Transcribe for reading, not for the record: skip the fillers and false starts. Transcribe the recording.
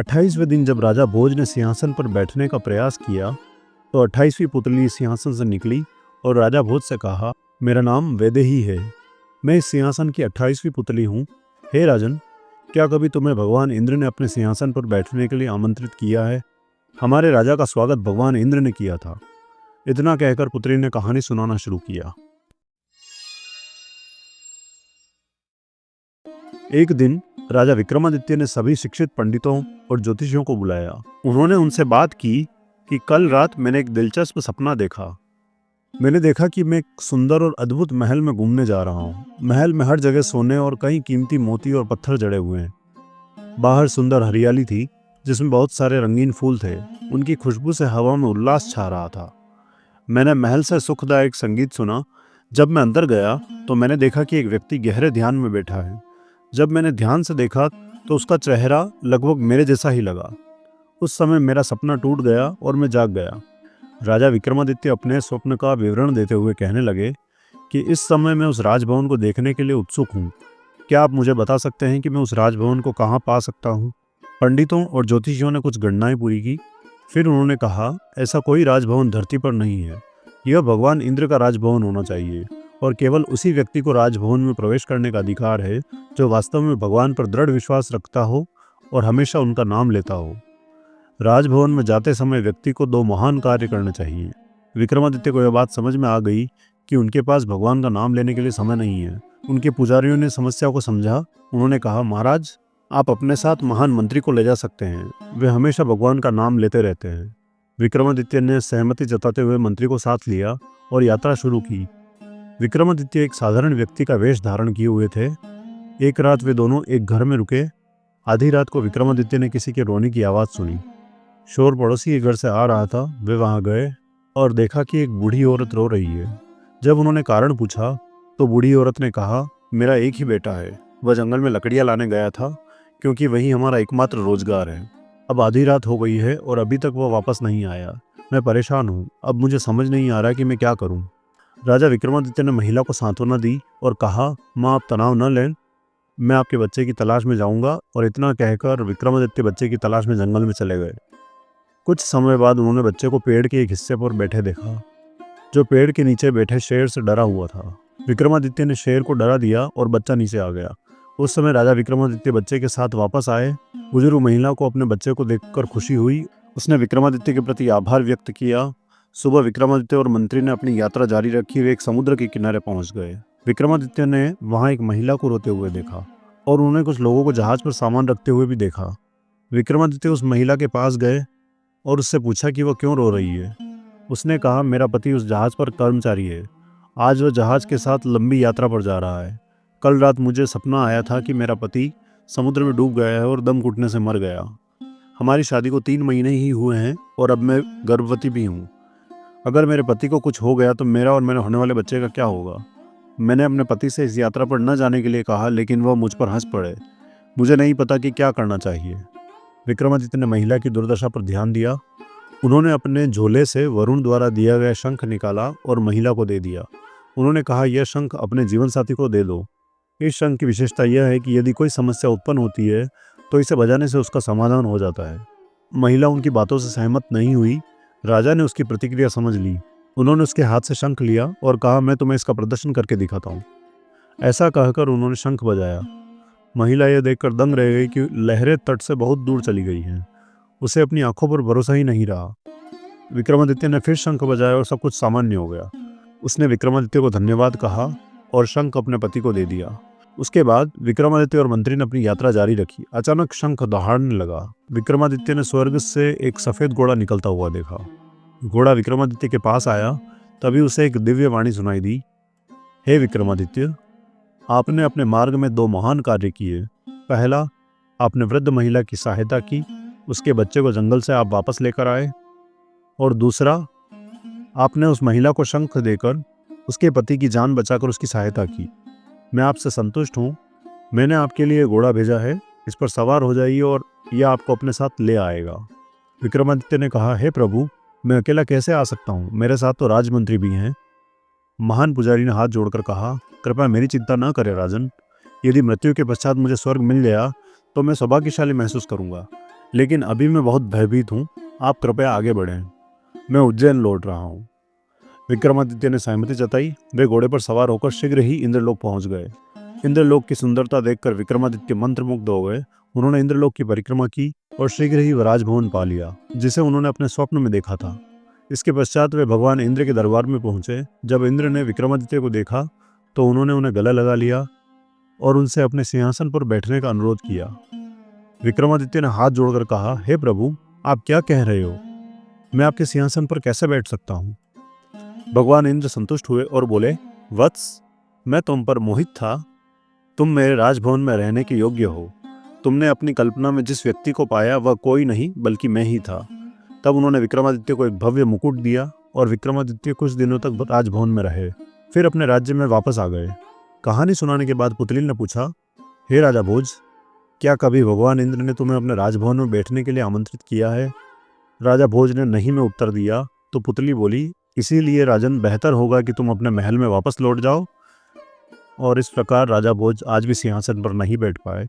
28वें दिन जब राजा भोज ने सिंहासन पर बैठने का प्रयास किया तो 28वीं पुतली सिंहासन से निकली और राजा भोज से कहा, मेरा नाम वैदेही है। मैं इस सिंहासन की 28वीं पुतली हूँ। हे राजन, क्या कभी तुम्हें भगवान इंद्र ने अपने सिंहासन पर बैठने के लिए आमंत्रित किया है? हमारे राजा का स्वागत भगवान इंद्र ने किया था। इतना कहकर पुत्री ने कहानी सुनाना शुरू किया। एक दिन राजा विक्रमादित्य ने सभी शिक्षित पंडितों और ज्योतिषियों को बुलाया। उन्होंने उनसे बात की कि कल रात मैंने एक दिलचस्प सपना देखा। मैंने देखा कि मैं एक सुंदर और अद्भुत महल में घूमने जा रहा हूँ। महल में हर जगह सोने और कई कीमती मोती और पत्थर जड़े हुए हैं। बाहर सुंदर हरियाली थी जिसमें बहुत सारे रंगीन फूल थे। उनकी खुशबू से हवा में उल्लास छा रहा था। मैंने महल से सुखदायक संगीत सुना। जब मैं अंदर गया तो मैंने देखा कि एक व्यक्ति गहरे ध्यान में बैठा है। जब मैंने ध्यान से देखा तो उसका चेहरा लगभग मेरे जैसा ही लगा। उस समय मेरा सपना टूट गया और मैं जाग गया। राजा विक्रमादित्य अपने स्वप्न का विवरण देते हुए कहने लगे कि इस समय मैं उस राजभवन को देखने के लिए उत्सुक हूँ। क्या आप मुझे बता सकते हैं कि मैं उस राजभवन को कहाँ पा सकता हूँ? पंडितों और ज्योतिषियों ने कुछ गणनाएं पूरी की। फिर उन्होंने कहा, ऐसा कोई राजभवन धरती पर नहीं है। यह भगवान इंद्र का राजभवन होना चाहिए और केवल उसी व्यक्ति को राजभवन में प्रवेश करने का अधिकार है जो वास्तव में भगवान पर दृढ़ विश्वास रखता हो और हमेशा उनका नाम लेता हो। राजभवन में जाते समय व्यक्ति को 2 महान कार्य करने चाहिए। विक्रमादित्य को यह बात समझ में आ गई कि उनके पास भगवान का नाम लेने के लिए समय नहीं है। उनके पुजारियों ने समस्या को समझा। उन्होंने कहा, महाराज, आप अपने साथ महान मंत्री को ले जा सकते हैं। वे हमेशा भगवान का नाम लेते रहते हैं। विक्रमादित्य ने सहमति जताते हुए मंत्री को साथ लिया और यात्रा शुरू की। विक्रमादित्य एक साधारण व्यक्ति का वेश धारण किए हुए थे। एक रात वे दोनों एक घर में रुके। आधी रात को विक्रमादित्य ने किसी के रोने की आवाज़ सुनी। शोर पड़ोसी के घर से आ रहा था। वे वहां गए और देखा कि एक बूढ़ी औरत रो रही है। जब उन्होंने कारण पूछा तो बूढ़ी औरत ने कहा, मेरा एक ही बेटा है। वह जंगल में लकड़ियां लाने गया था क्योंकि वही हमारा एकमात्र रोजगार है। अब आधी रात हो गई है और अभी तक वह वापस नहीं आया। मैं परेशान हूँ। अब मुझे समझ नहीं आ रहा कि मैं क्या करूँ। राजा विक्रमादित्य ने महिला को सांत्वना दी और कहा, माँ, आप तनाव न लें, मैं आपके बच्चे की तलाश में जाऊंगा। और इतना कहकर विक्रमादित्य बच्चे की तलाश में जंगल में चले गए। कुछ समय बाद उन्होंने बच्चे को पेड़ के एक हिस्से पर बैठे देखा जो पेड़ के नीचे बैठे शेर से डरा हुआ था। विक्रमादित्य ने शेर को डरा दिया और बच्चा नीचे आ गया। उस समय राजा विक्रमादित्य बच्चे के साथ वापस आए। बुजुर्ग महिला को अपने बच्चे को देखकर खुशी हुई। उसने विक्रमादित्य के प्रति आभार व्यक्त किया। सुबह विक्रमादित्य और मंत्री ने अपनी यात्रा जारी रखी। वे एक समुद्र के किनारे पहुंच गए। विक्रमादित्य ने वहां एक महिला को रोते हुए देखा और उन्होंने कुछ लोगों को जहाज पर सामान रखते हुए भी देखा। विक्रमादित्य उस महिला के पास गए और उससे पूछा कि वह क्यों रो रही है। उसने कहा, मेरा पति उस जहाज पर कर्मचारी है। आज वह जहाज के साथ लंबी यात्रा पर जा रहा है। कल रात मुझे सपना आया था कि मेरा पति समुद्र में डूब गया है और दम घुटने से मर गया। हमारी शादी को 3 महीने ही हुए हैं और अब मैं गर्भवती भी हूँ। अगर मेरे पति को कुछ हो गया तो मेरा और मेरे होने वाले बच्चे का क्या होगा? मैंने अपने पति से इस यात्रा पर न जाने के लिए कहा, लेकिन वह मुझ पर हंस पड़े। मुझे नहीं पता कि क्या करना चाहिए। विक्रमादित्य ने महिला की दुर्दशा पर ध्यान दिया। उन्होंने अपने झोले से वरुण द्वारा दिया गया शंख निकाला और महिला को दे दिया। उन्होंने कहा, यह शंख अपने जीवन साथी को दे दो। इस शंख की विशेषता यह है कि यदि कोई समस्या उत्पन्न होती है तो इसे बजाने से उसका समाधान हो जाता है। महिला उनकी बातों से सहमत नहीं हुई। राजा ने उसकी प्रतिक्रिया समझ ली। उन्होंने उसके हाथ से शंख लिया और कहा, मैं तुम्हें इसका प्रदर्शन करके दिखाता हूँ। ऐसा कहकर उन्होंने शंख बजाया। महिला यह देखकर दंग रह गई कि लहरें तट से बहुत दूर चली गई हैं। उसे अपनी आंखों पर भरोसा ही नहीं रहा। विक्रमादित्य ने फिर शंख बजाया और सब कुछ सामान्य हो गया। उसने विक्रमादित्य को धन्यवाद कहा और शंख अपने पति को दे दिया। उसके बाद विक्रमादित्य और मंत्री ने अपनी यात्रा जारी रखी। अचानक शंख दहाड़ने लगा। विक्रमादित्य ने स्वर्ग से एक सफेद घोड़ा निकलता हुआ देखा। घोड़ा विक्रमादित्य के पास आया। तभी उसे एक दिव्य वाणी सुनाई दी, हे विक्रमादित्य, आपने अपने मार्ग में 2 महान कार्य किए। पहला, आपने वृद्ध महिला की सहायता की। उसके बच्चे को जंगल से आप वापस लेकर आए। और दूसरा, आपने उस महिला को शंख देकर उसके पति की जान बचाकर उसकी सहायता की। मैं आपसे संतुष्ट हूँ। मैंने आपके लिए घोड़ा भेजा है। इस पर सवार हो जाइए और यह आपको अपने साथ ले आएगा। विक्रमादित्य ने कहा, हे प्रभु, मैं अकेला कैसे आ सकता हूँ? मेरे साथ तो राजमंत्री भी हैं। महान पुजारी ने हाथ जोड़कर कहा, कृपया मेरी चिंता न करें राजन। यदि मृत्यु के पश्चात मुझे स्वर्ग मिल गया तो मैं सौभाग्यशाली महसूस करूंगा। लेकिन अभी मैं बहुत भयभीत हूँ, आप कृपया आगे बढ़ें। मैं उज्जैन लौट रहा हूँ। विक्रमादित्य ने सहमति जताई। वे घोड़े पर सवार होकर शीघ्र ही इंद्रलोक पहुंच गए। इंद्रलोक की सुंदरता देखकर विक्रमादित्य मंत्रमुग्ध हो गए। उन्होंने इंद्रलोक की परिक्रमा की और शीघ्र ही वह राजभवन पा लिया, जिसे उन्होंने अपने स्वप्न में देखा था। इसके पश्चात वे भगवान इंद्र के दरबार में पहुंचे। जब इंद्र ने विक्रमादित्य को देखा तो उन्होंने उन्हें गले लगा लिया और उनसे अपने सिंहासन पर बैठने का अनुरोध किया। विक्रमादित्य ने हाथ जोड़कर कहा, हे प्रभु, आप क्या कह रहे हो? मैं आपके सिंहासन पर कैसे बैठ सकता हूँ? भगवान इंद्र संतुष्ट हुए और बोले, वत्स, मैं तुम पर मोहित था। तुम मेरे राजभवन में रहने के योग्य हो। तुमने अपनी कल्पना में जिस व्यक्ति को पाया वह कोई नहीं बल्कि मैं ही था। तब उन्होंने विक्रमादित्य को एक भव्य मुकुट दिया और विक्रमादित्य कुछ दिनों तक राजभवन में रहे, फिर अपने राज्य में वापस आ गए। कहानी सुनाने के बाद पुतली ने पूछा, हे राजा भोज, क्या कभी भगवान इंद्र ने तुम्हें अपने राजभवन में बैठने के लिए आमंत्रित किया है? राजा भोज ने नहीं में उत्तर दिया। तो पुतली बोली, इसीलिए राजन, बेहतर होगा कि तुम अपने महल में वापस लौट जाओ। और इस प्रकार राजा भोज आज भी सिंहासन पर नहीं बैठ पाए।